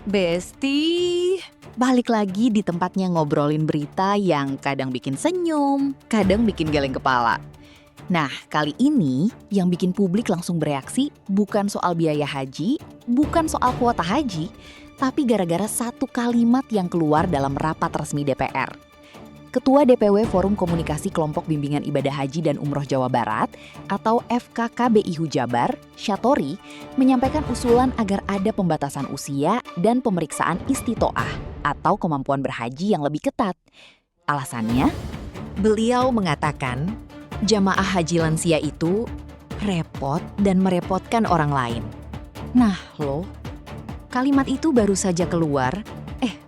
Besti, balik lagi di tempatnya ngobrolin berita yang kadang bikin senyum, kadang bikin geleng kepala. Nah, kali ini yang bikin publik langsung bereaksi bukan soal biaya haji, bukan soal kuota haji, tapi gara-gara satu kalimat yang keluar dalam rapat resmi DPR. Ketua DPW Forum Komunikasi Kelompok Bimbingan Ibadah Haji dan Umroh Jawa Barat atau FKKBIHU Jabar, Syatori, menyampaikan usulan agar ada pembatasan usia dan pemeriksaan istitoah atau kemampuan berhaji yang lebih ketat. Alasannya, beliau mengatakan jamaah haji lansia itu repot dan merepotkan orang lain. Nah loh, kalimat itu baru saja keluar,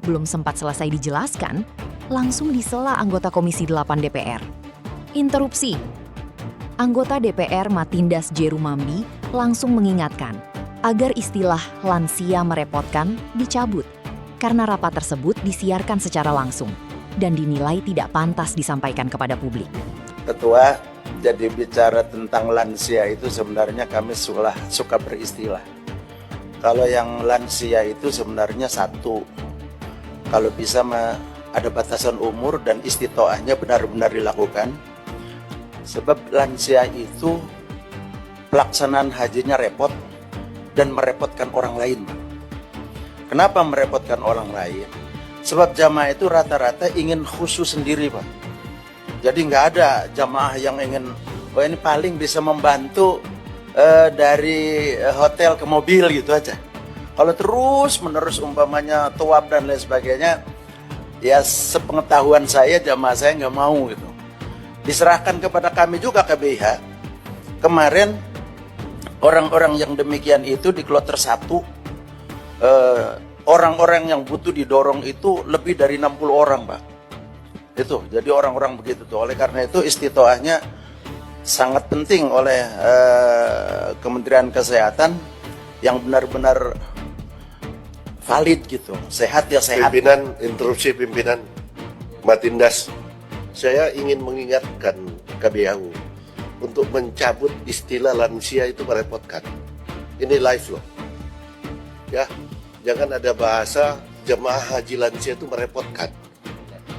belum sempat selesai dijelaskan, langsung disela anggota Komisi 8 DPR. Interupsi. Anggota DPR Matindas J. Rumambi langsung mengingatkan agar istilah lansia merepotkan dicabut karena rapat tersebut disiarkan secara langsung dan dinilai tidak pantas disampaikan kepada publik. Ketua, jadi bicara tentang lansia itu sebenarnya kami suka beristilah. Kalau yang lansia itu sebenarnya satu, kalau bisa ada batasan umur dan istitoahnya benar-benar dilakukan. Sebab lansia itu pelaksanaan hajinya repot dan merepotkan orang lain. Kenapa merepotkan orang lain? Sebab jamaah itu rata-rata ingin khusus sendiri, Pak. Jadi nggak ada jamaah yang ingin, ini paling bisa membantu dari hotel ke mobil gitu aja. Kalau terus menerus umpamanya tuab dan lain sebagainya, ya sepengetahuan saya jamaah saya nggak mau gitu. Diserahkan kepada kami juga KBH. Kemarin orang-orang yang demikian itu di kloter 1, orang-orang yang butuh didorong itu lebih dari 60 orang, Pak. Itu, jadi orang-orang begitu tuh. Oleh karena itu istitoahnya sangat penting oleh Kementerian Kesehatan yang benar-benar valid gitu, sehat ya sehat. Interupsi pimpinan Matindas, saya ingin mengingatkan KBHU untuk mencabut istilah lansia itu merepotkan. Ini live loh, ya, jangan ada bahasa jemaah haji lansia itu merepotkan.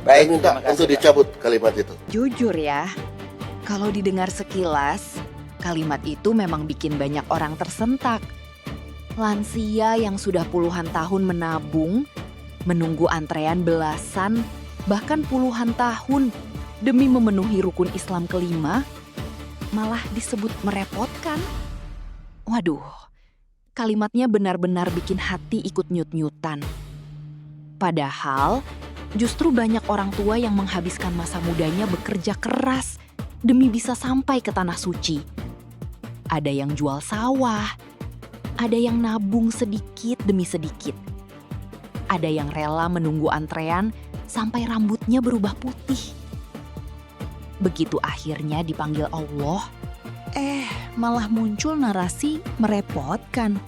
Saya minta untuk dicabut kalimat itu. Jujur ya, kalau didengar sekilas, kalimat itu memang bikin banyak orang tersentak. Lansia yang sudah puluhan tahun menabung, menunggu antrean belasan, bahkan puluhan tahun demi memenuhi rukun Islam kelima, malah disebut merepotkan. Waduh, kalimatnya benar-benar bikin hati ikut nyut-nyutan. Padahal, justru banyak orang tua yang menghabiskan masa mudanya bekerja keras demi bisa sampai ke tanah suci. Ada yang jual sawah, ada yang nabung sedikit demi sedikit. Ada yang rela menunggu antrean sampai rambutnya berubah putih. Begitu akhirnya dipanggil Allah, malah muncul narasi merepotkan.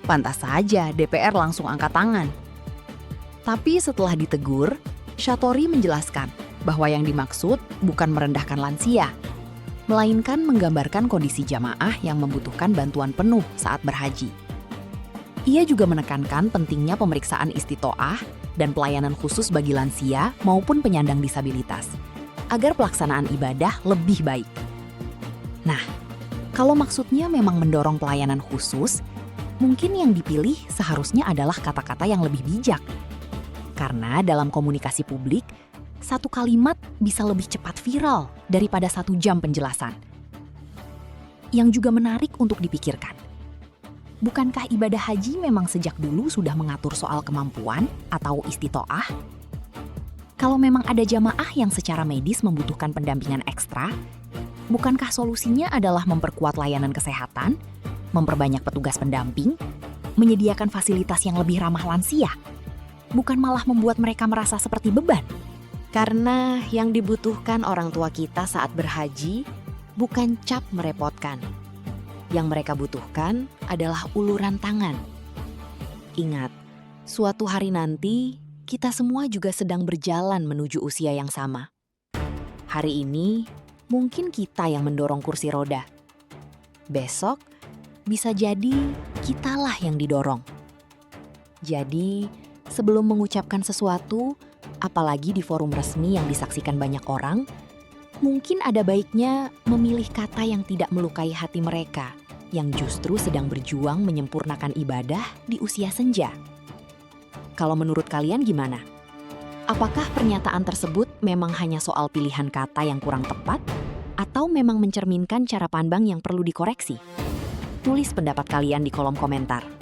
Pantas saja DPR langsung angkat tangan. Tapi setelah ditegur, Syatori menjelaskan bahwa yang dimaksud bukan merendahkan lansia, melainkan menggambarkan kondisi jamaah yang membutuhkan bantuan penuh saat berhaji. Ia juga menekankan pentingnya pemeriksaan istitoah dan pelayanan khusus bagi lansia maupun penyandang disabilitas, agar pelaksanaan ibadah lebih baik. Nah, kalau maksudnya memang mendorong pelayanan khusus, mungkin yang dipilih seharusnya adalah kata-kata yang lebih bijak. Karena dalam komunikasi publik, satu kalimat bisa lebih cepat viral daripada 1 jam penjelasan. Yang juga menarik untuk dipikirkan. Bukankah ibadah haji memang sejak dulu sudah mengatur soal kemampuan atau istitoah? Kalau memang ada jamaah yang secara medis membutuhkan pendampingan ekstra, bukankah solusinya adalah memperkuat layanan kesehatan, memperbanyak petugas pendamping, menyediakan fasilitas yang lebih ramah lansia? Bukan malah membuat mereka merasa seperti beban? Karena yang dibutuhkan orang tua kita saat berhaji bukan cap merepotkan. Yang mereka butuhkan adalah uluran tangan. Ingat, suatu hari nanti kita semua juga sedang berjalan menuju usia yang sama. Hari ini mungkin kita yang mendorong kursi roda. Besok bisa jadi kitalah yang didorong. Jadi, sebelum mengucapkan sesuatu, apalagi di forum resmi yang disaksikan banyak orang, mungkin ada baiknya memilih kata yang tidak melukai hati mereka, yang justru sedang berjuang menyempurnakan ibadah di usia senja. Kalau menurut kalian gimana? Apakah pernyataan tersebut memang hanya soal pilihan kata yang kurang tepat, atau memang mencerminkan cara pandang yang perlu dikoreksi? Tulis pendapat kalian di kolom komentar.